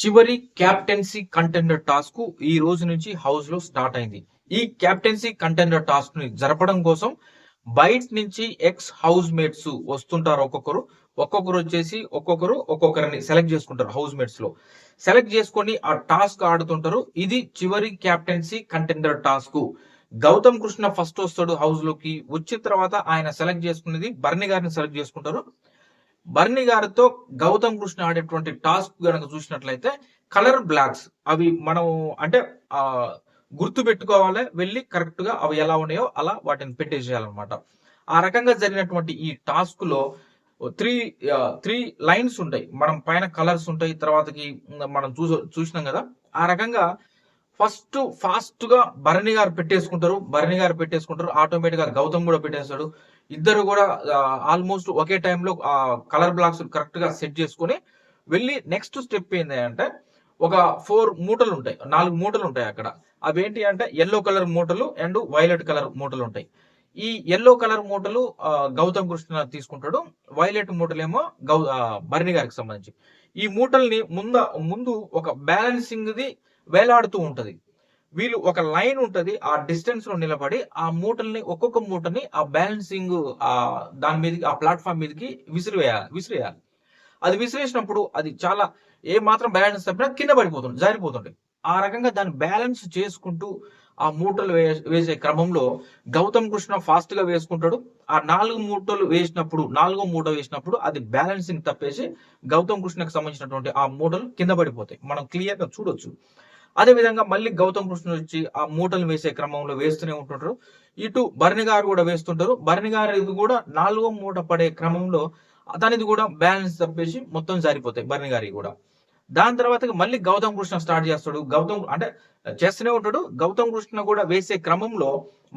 చివరి captaincy contender task ఈ రోజు నుంచి హౌస్ లో స్టార్ట్ అయింది. ఈ క్యాప్టెన్సీ కంటెండర్ టాస్క్ ని జరపడం కోసం బయట నుంచి ఎక్స్ హౌస్ మేట్స్ వస్తుంటారు. ఒక్కొక్కరు వచ్చేసి ఒక్కొక్కరిని సెలెక్ట్ చేసుకుంటారు. హౌస్ మేట్స్ లో సెలెక్ట్ చేసుకొని ఆ టాస్క్ ఆడుతుంటారు. ఇది చివరి captaincy contender task. Gautam Krishna first వస్తాడు హౌస్ లోకి. వచ్చిన తర్వాత ఆయన సెలెక్ట్ చేసుకునేది బర్ని గారిని సెలెక్ట్ చేసుకుంటారు. బర్ని గారితో గౌతమ్ కృష్ణ ఆడేటువంటి టాస్క్ గనక చూసినట్లయితే కలర్ బ్లాక్స్ అవి మనం అంటే ఆ గుర్తు పెట్టుకోవాలి, వెళ్ళి కరెక్ట్ గా అవి ఎలా ఉన్నాయో అలా వాటిని పెట్టేసేయాలన్నమాట. ఆ రకంగా జరిగినటువంటి ఈ టాస్క్ లో త్రీ త్రీ లైన్స్ ఉంటాయి. మనం పైన కలర్స్ ఉంటాయి, తర్వాతకి మనం చూసినాం కదా. ఆ రకంగా ఫాస్ట్ గా భరణి గారు పెట్టేసుకుంటారు. ఆటోమేటిక్ గా గౌతమ్ కూడా పెట్టేస్తాడు. ఇద్దరు కూడా ఆల్మోస్ట్ ఒకే టైంలో కలర్ బ్లాక్స్ కరెక్ట్ గా సెట్ చేసుకుని వెళ్ళి నెక్స్ట్ స్టెప్ ఏంటి అంటే ఒక 4 మూటలు ఉంటాయి అక్కడ. అవేంటి అంటే ఎల్లో కలర్ మూటలు అండ్ వైలెట్ కలర్ మూటలు ఉంటాయి. ఈ ఎల్లో కలర్ మూటలు గౌతమ్ కృష్ణ తీసుకుంటాడు. వైలెట్ మూటలేమో భరణి గారికి సంబంధించి. ఈ మూటల్ని ముందు ఒక బ్యాలెన్సింగ్ ది వేలాడుతూ ఉంటది. వీళ్ళు ఒక లైన్ ఉంటది, ఆ డిస్టెన్స్ లో నిలబడి ఆ మూటల్ని ఒక్కొక్క మూటని ఆ బ్యాలెన్సింగ్ దాని మీదకి ఆ ప్లాట్ఫామ్ మీదకి విసిరేయాలి. అది విసిరేసినప్పుడు అది చాలా ఏ మాత్రం బ్యాలెన్స్ తప్పినా కింద జారిపోతుంది. ఆ రకంగా దాన్ని బ్యాలెన్స్ చేసుకుంటూ ఆ మూటలు వేసే క్రమంలో గౌతమ్ కృష్ణ ఫాస్ట్ గా వేసుకుంటాడు. ఆ 4 మూట వేసినప్పుడు అది బ్యాలెన్సింగ్ తప్పేసి గౌతమ్ కృష్ణకి సంబంధించినటువంటి ఆ మూటలు కింద పడిపోతాయి. మనం క్లియర్ గా చూడొచ్చు. అదే విధంగా మళ్ళీ గౌతమ్ కృష్ణ వచ్చి ఆ మూటలు వేసే క్రమంలో వేస్తూనే ఉంటుంటారు. ఇటు భరణి గారు కూడా వేస్తుంటారు. భరణి గారు కూడా 4వ మూట పడే క్రమంలో అతనిది కూడా బ్యాలెన్స్ తప్పేసి మొత్తం జారిపోతాయి భరణి గారి కూడా. దాని తర్వాత మళ్ళీ గౌతమ్ కృష్ణ స్టార్ట్ చేస్తాడు. చేస్తూనే ఉంటాడు. గౌతమ్ కృష్ణ కూడా వేసే క్రమంలో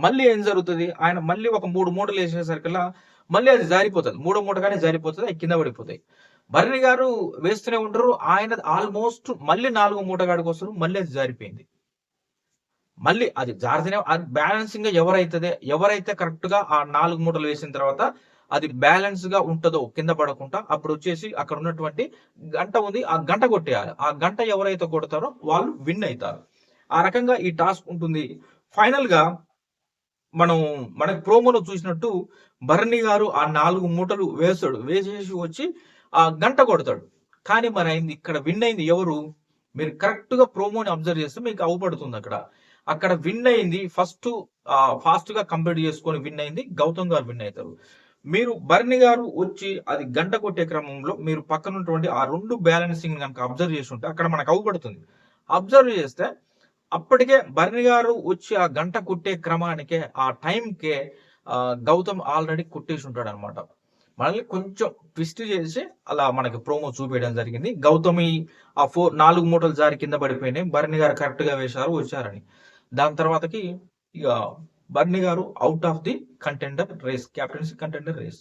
మళ్ళీ ఏం జరుగుతుంది, ఆయన మళ్ళీ ఒక 3 మూటలు వేసేసరికల్లా మళ్ళీ అది జారిపోతుంది. 3వ మూట కానీ జారిపోతుంది, అది కింద పడిపోతాయి. భరణి గారు వేస్తూనే ఉంటారు. ఆయన ఆల్మోస్ట్ మళ్ళీ 4వ మూట కాడికి వస్తారు, మళ్ళీ అది జారిపోయింది. మళ్ళీ అది జారితేనే అది బ్యాలెన్సింగ్ గా ఎవరైతే కరెక్ట్ గా ఆ 4 మూటలు వేసిన తర్వాత అది బ్యాలెన్స్ గా ఉంటుందో కింద పడకుండా అప్పుడు వచ్చేసి అక్కడ ఉన్నటువంటి గంట ఉంది, ఆ గంట కొట్టేయాలి. ఆ గంట ఎవరైతే కొడతారో వాళ్ళు విన్ అవుతారు. ఆ రకంగా ఈ టాస్క్ ఉంటుంది. ఫైనల్ గా మనకి ప్రోమోలో చూసినట్టు భరణి గారు ఆ 4 మూటలు వేసేసి వచ్చి ఆ గంట కొడతాడు. కానీ మరి అయింది ఇక్కడ విన్ అయింది ఎవరు? మీరు కరెక్ట్ గా ప్రోమోని అబ్జర్వ్ చేస్తే మీకు అవపడుతుంది. అక్కడ విన్ అయింది ఫాస్ట్ గా కంప్లీట్ చేసుకొని విన్ అయింది గౌతమ్ గారు విన్ అవుతారు. మీరు భరణి గారు వచ్చి అది గంట కొట్టే క్రమంలో మీరు పక్కన ఉన్నటువంటి ఆ 2 బ్యాలెన్సింగ్ కనుక అబ్జర్వ్ చేసి ఉంటే అక్కడ మనకు అవపడుతుంది. అబ్జర్వ్ చేస్తే అప్పటికే భరణి గారు వచ్చి ఆ గంట కొట్టే క్రమానికే ఆ టైంకే గౌతమ్ ఆల్రెడీ కొట్టేసి ఉంటాడు అనమాట. మళ్ళీ కొంచెం ట్విస్ట్ చేసి అలా మనకి ప్రోమో చూపించడం జరిగింది. గౌతమి ఆ 4 మూటలు జారి కింద పడిపోయినాయి, భరణి గారు కరెక్ట్ గా వచ్చారని. దాని తర్వాతకి ఇక బర్ని గారు out of the contender race, captaincy contender race.